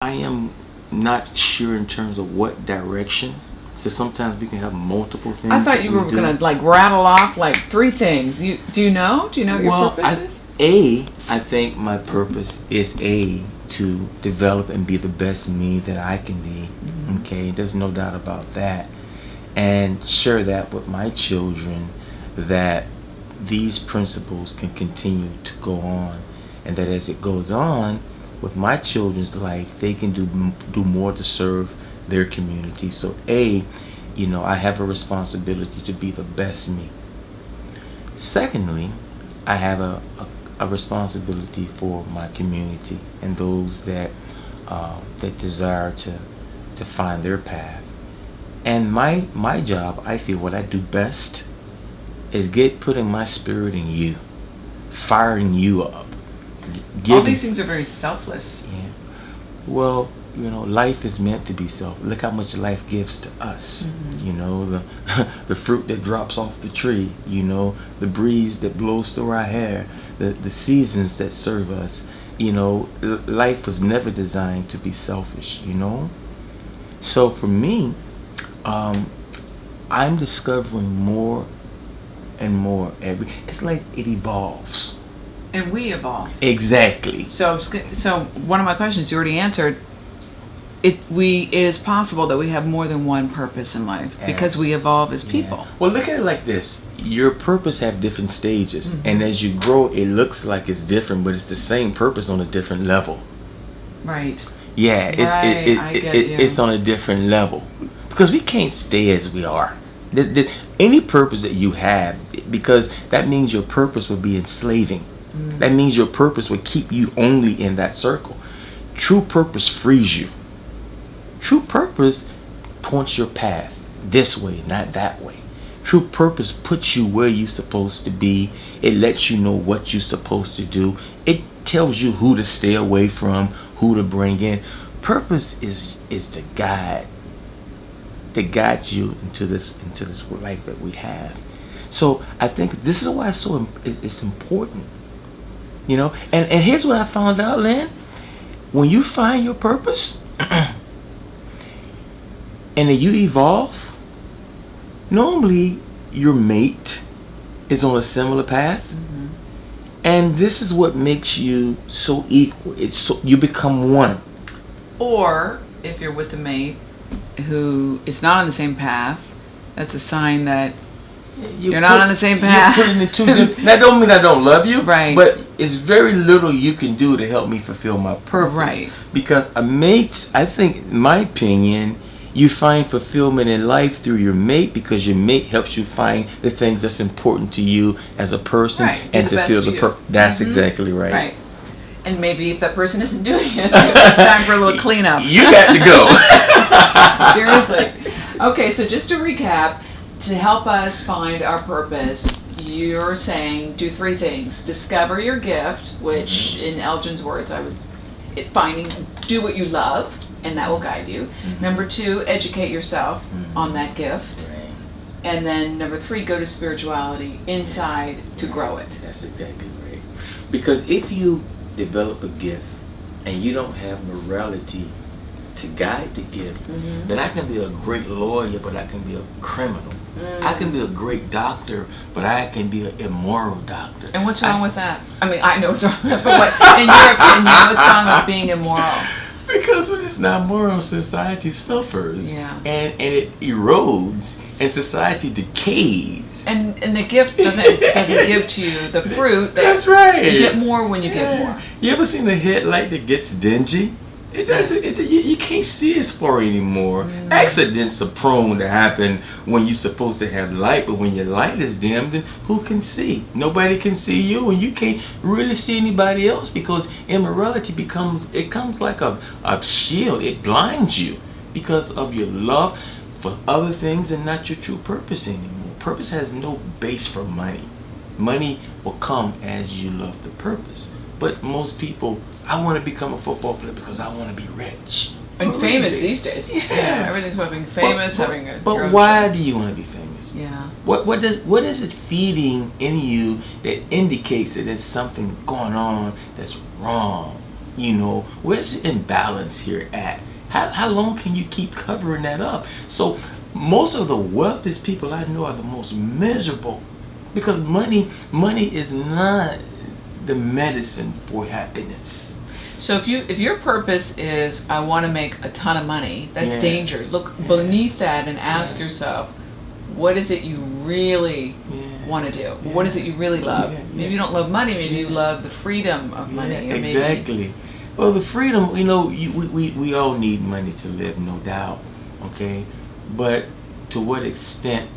I am not sure in terms of what direction. So sometimes we can have multiple things. I thought you were going to like rattle off like three things. Do you know? Do you know what your purpose is? I think my purpose is to develop and be the best me that I can be. Mm-hmm. Okay, there's no doubt about that. And share that with my children, that these principles can continue to go on, and that as it goes on with my children's life, they can do more to serve their community. So I have a responsibility to be the best me. Secondly, I have a responsibility for my community and those that desire to find their path. And my job, I feel what I do best is putting my spirit in you, firing you up. All these things are very selfless. Yeah. Well, life is meant to be self. Look how much life gives to us. Mm-hmm. The fruit that drops off the tree. The breeze that blows through our hair. The seasons that serve us. Life was never designed to be selfish. So for me, I'm discovering more and more it's like it evolves. And we evolve. Exactly. So one of my questions you already answered. It is possible that we have more than one purpose in life because we evolve as people. Yeah. Well, look at it like this. Your purpose have different stages, Mm-hmm. and as you grow, it looks like it's different, but it's the same purpose on a different level. Right. Yeah, it's on a different level because we can't stay as we are. Any purpose that you have, because that means your purpose would be enslaving. That means your purpose would keep you only in that circle. True purpose frees you. True purpose points your path this way, not that way. True purpose puts you where you're supposed to be. It lets you know what you're supposed to do. It tells you who to stay away from, who to bring in. Purpose is the guide that guides you into this life that we have. So I think this is why it's important. And here's what I found out, Lynn. When you find your purpose and then you evolve, normally your mate is on a similar path. Mm-hmm. And this is what makes you so equal. You become one. Or if you're with a mate who is not on the same path, that's a sign that you're not on the same path. You're putting the two different. That don't mean I don't love you, right? But it's very little you can do to help me fulfill my purpose, right? Because a mate, I think, in my opinion, you find fulfillment in life through your mate because your mate helps you find the things that's important to you as a person, right. and to feel the purpose. That's exactly right. Right. And maybe if that person isn't doing it, it's time for a little cleanup. You got to go. Seriously. Okay, so just to recap, to help us find our purpose, you're saying do three things. Discover your gift, which in Elgin's words, do what you love, and that will guide you. Mm-hmm. Number 2, educate yourself on that gift. Right. And then number 3, go to spirituality inside to grow it. That's exactly right. Because if you develop a gift and you don't have morality to guide the gift, then I can be a great lawyer, but I can be a criminal. I can be a great doctor, but I can be an immoral doctor. And what's wrong with that? I mean, I know what's wrong with that, but in your opinion, what's wrong with being immoral? Because when it's not moral, society suffers, yeah. and it erodes, and society decays. And the gift doesn't give to you the fruit. That's right. You get more when you give more. You ever seen a headlight that gets dingy? It doesn't. You can't see its far anymore. Accidents are prone to happen when you're supposed to have light, but when your light is dim, then who can see? Nobody can see you, and you can't really see anybody else because immorality becomes like a shield. It blinds you because of your love for other things and not your true purpose anymore. Purpose has no base for money. Money will come as you love the purpose. But most people, I want to become a football player because I want to be rich. And famous these days. Yeah. Everything's about being famous, having a But why do you want to be famous? Yeah. What is it feeding in you that indicates that there's something going on that's wrong? Where's the imbalance here at? How long can you keep covering that up? So most of the wealthiest people I know are the most miserable, because money is not the medicine for happiness. So if your purpose is I want to make a ton of money, that's danger. Look beneath that and ask yourself, what is it you really want to do? What is it you really love? Maybe you don't love money. Maybe you love the freedom of money. Exactly. Well, the freedom, we all need money to live, no doubt. Okay, but to what extent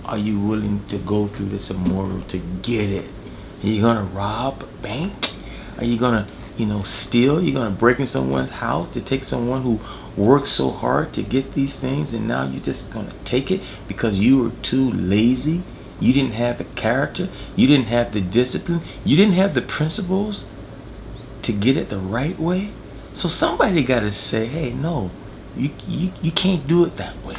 are you willing to go through this immoral to get it? Are you gonna rob a bank? Are you gonna steal? You're gonna break in someone's house to take someone who worked so hard to get these things, and now you're just gonna take it because you were too lazy? You didn't have the character, you didn't have the discipline, you didn't have the principles to get it the right way? So somebody gotta say, hey, no, you can't do it that way.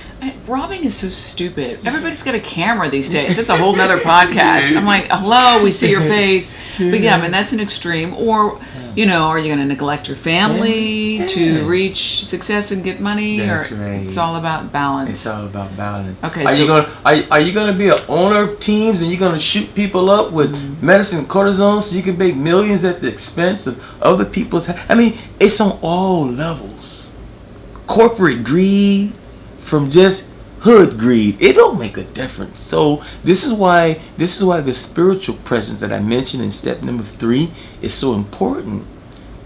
Robbing is so stupid. Everybody's got a camera these days. It's a whole nother podcast. I'm like, hello, we see your face. But that's an extreme. Or, are you going to neglect your family to reach success and get money? That's or right. It's all about balance. It's all about balance. Okay. Are you gonna be an owner of teams and you're gonna shoot people up with medicine cortisone so you can make millions at the expense of other people's? It's on all levels. Corporate greed from just hood greed, it don't make a difference. So this is why the spiritual presence that I mentioned in step number 3 is so important,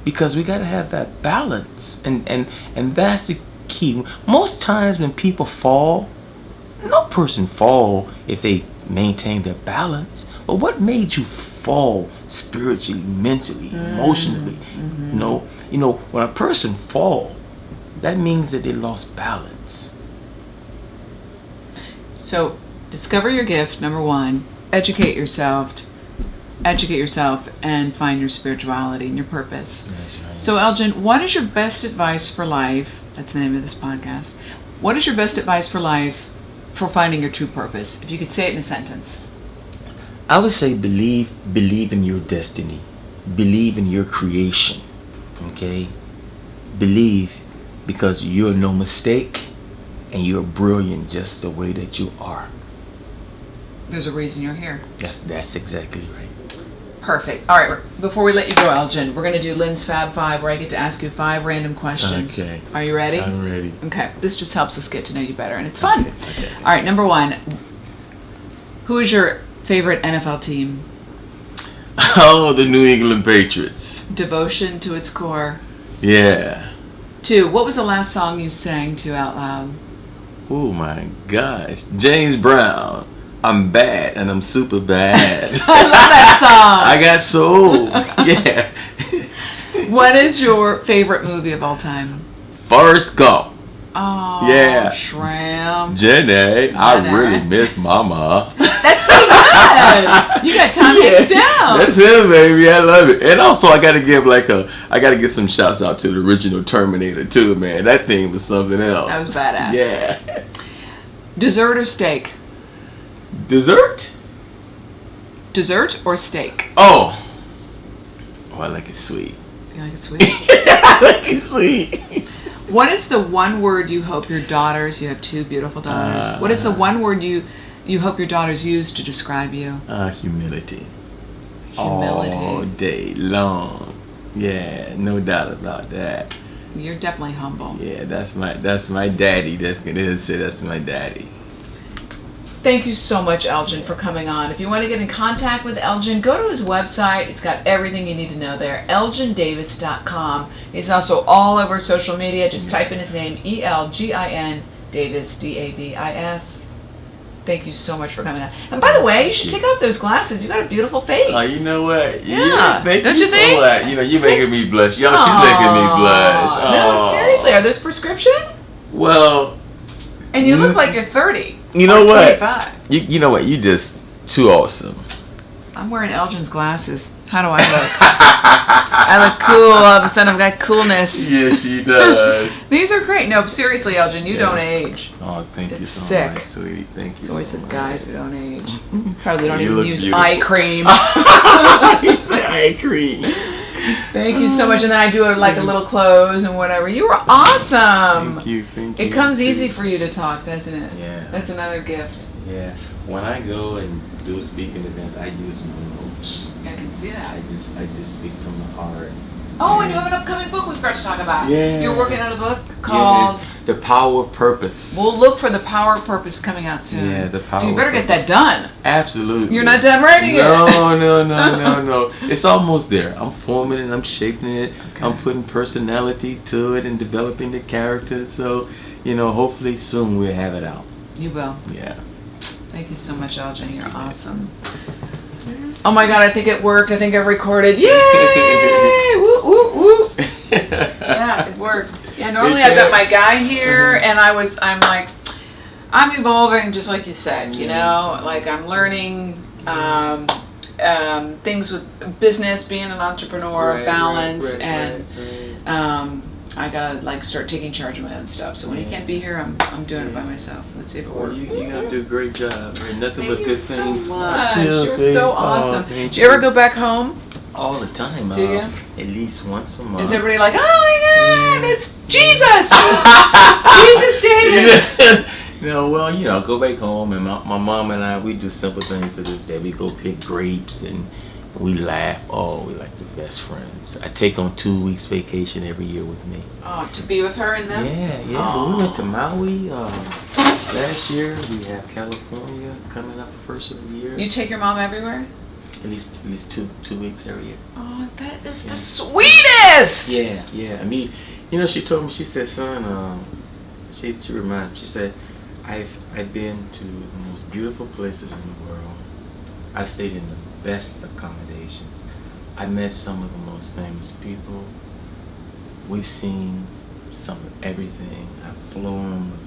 because we got to have that balance, and that's the key. Most times when people fall, no person fall if they maintain their balance. But what made you fall spiritually, mentally, emotionally? When a person fall, that means that they lost balance. So, discover your gift, number 1. Educate yourself, and find your spirituality and your purpose. That's right. So, Elgin, what is your best advice for life? That's the name of this podcast. What is your best advice for life for finding your true purpose? If you could say it in a sentence. I would say believe in your destiny. Believe in your creation. Okay? Believe, because you're no mistake. And you're brilliant just the way that you are. There's a reason you're here. That's exactly right. Perfect. All right, before we let you go, Elgin, we're going to do Lynn's Fab 5, where I get to ask you 5 random questions. Okay. Are you ready? I'm ready. Okay. This just helps us get to know you better, and it's fun. Okay. All right, number 1. Who is your favorite NFL team? Oh, the New England Patriots. Devotion to its core. Yeah. 2. What was the last song you sang to out loud? Oh my gosh. James Brown. I'm bad and I'm super bad. I love that song. I got soul. Yeah. What is your favorite movie of all time? Forrest Gump. Oh, yeah. Shram. Jenny, I really miss Mama. That's pretty good. You got Tom Hanks down. That's him, baby. I love it. And also, I gotta give some shouts out to the original Terminator too, man. That thing was something else. That was badass. Yeah. Dessert or steak? Dessert? Dessert or steak? Oh, I like it sweet. You like it sweet? I like it sweet. What is the one word you hope your daughters, you have 2 beautiful daughters, what is the one word you hope your daughters use to describe you? Humility. Humility. All day long. Yeah, no doubt about that. You're definitely humble. Yeah, that's my daddy. That's my daddy. Thank you so much, Elgin, for coming on. If you want to get in contact with Elgin, go to his website. It's got everything you need to know there, elgindavis.com. He's also all over social media. Just type in his name, Elgin Davis, Davis. Thank you so much for coming on. And by the way, you should take off those glasses. You got a beautiful face. Oh, you know what? Yeah. Thank Don't you you so think? much. You're making me blush. Yo, she's making me blush. No, seriously, are those prescription? Well. And you look like you're 30. You know what? 25. You know what? You just too awesome. I'm wearing Elgin's glasses. How do I look? I look cool. All of a sudden, I've got coolness. Yeah, she does. These are great. No, seriously, Elgin, you don't age. Oh, thank you so sick. much, sweetie. Thank you. It's always so the much. guys who don't age. Probably don't You even look use beautiful. eye cream. You say eye cream. Thank you so much. And then I do like a little close and whatever. You were awesome. Thank you. It comes easy for you to talk, doesn't it? Yeah. That's another gift. Yeah. When I go and do speaking events, I use no notes. I can see that. I just speak from the heart. Oh, and you have an upcoming book we've got to talk about. Yeah. You're working on a book called The Power of Purpose. We'll look for The Power of Purpose coming out soon. Yeah, The Power So you better of get Purpose. that done. Absolutely. You're not done writing it. No. It's almost there. I'm forming it, I'm shaping it, Okay. I'm putting personality to it and developing the character. So, hopefully soon we'll have it out. You will. Yeah. Thank you so much, Elgin. You're awesome. Oh my God, I think it worked. I think I recorded. Yay! Woo, woo, woo. Yeah, it worked. Yeah, normally I've got my guy here, and I'm like, I'm evolving just like you said, like I'm learning things with business, being an entrepreneur, balance, and I gotta start taking charge of my own stuff. So when he can't be here, I'm doing it by myself. Let's see if it works. You gotta do a great job. Nothing but Thank good you things. so much. Cheers, You're babe. so Oh, awesome. thank Do you ever go back home? All the time. Do you? At least once a month. Is everybody like, oh my God, it's Jesus! Jesus Davis! Go back home, and my mom and I, we do simple things to this day. We go pick grapes and we laugh. Oh, we like the best friends. I take on 2 weeks vacation every year with me. Oh, to be with her and them? Yeah. Oh. We went to Maui last year. We have California coming up first of the year. You take your mom everywhere? At least 2 weeks every year. Oh, that is the sweetest! Yeah. I mean, she told me. She said, "Son, she reminds me. She said, I've been to the most beautiful places in the world. I've stayed in the best accommodations. I met some of the most famous people. We've seen some of everything. I've flown the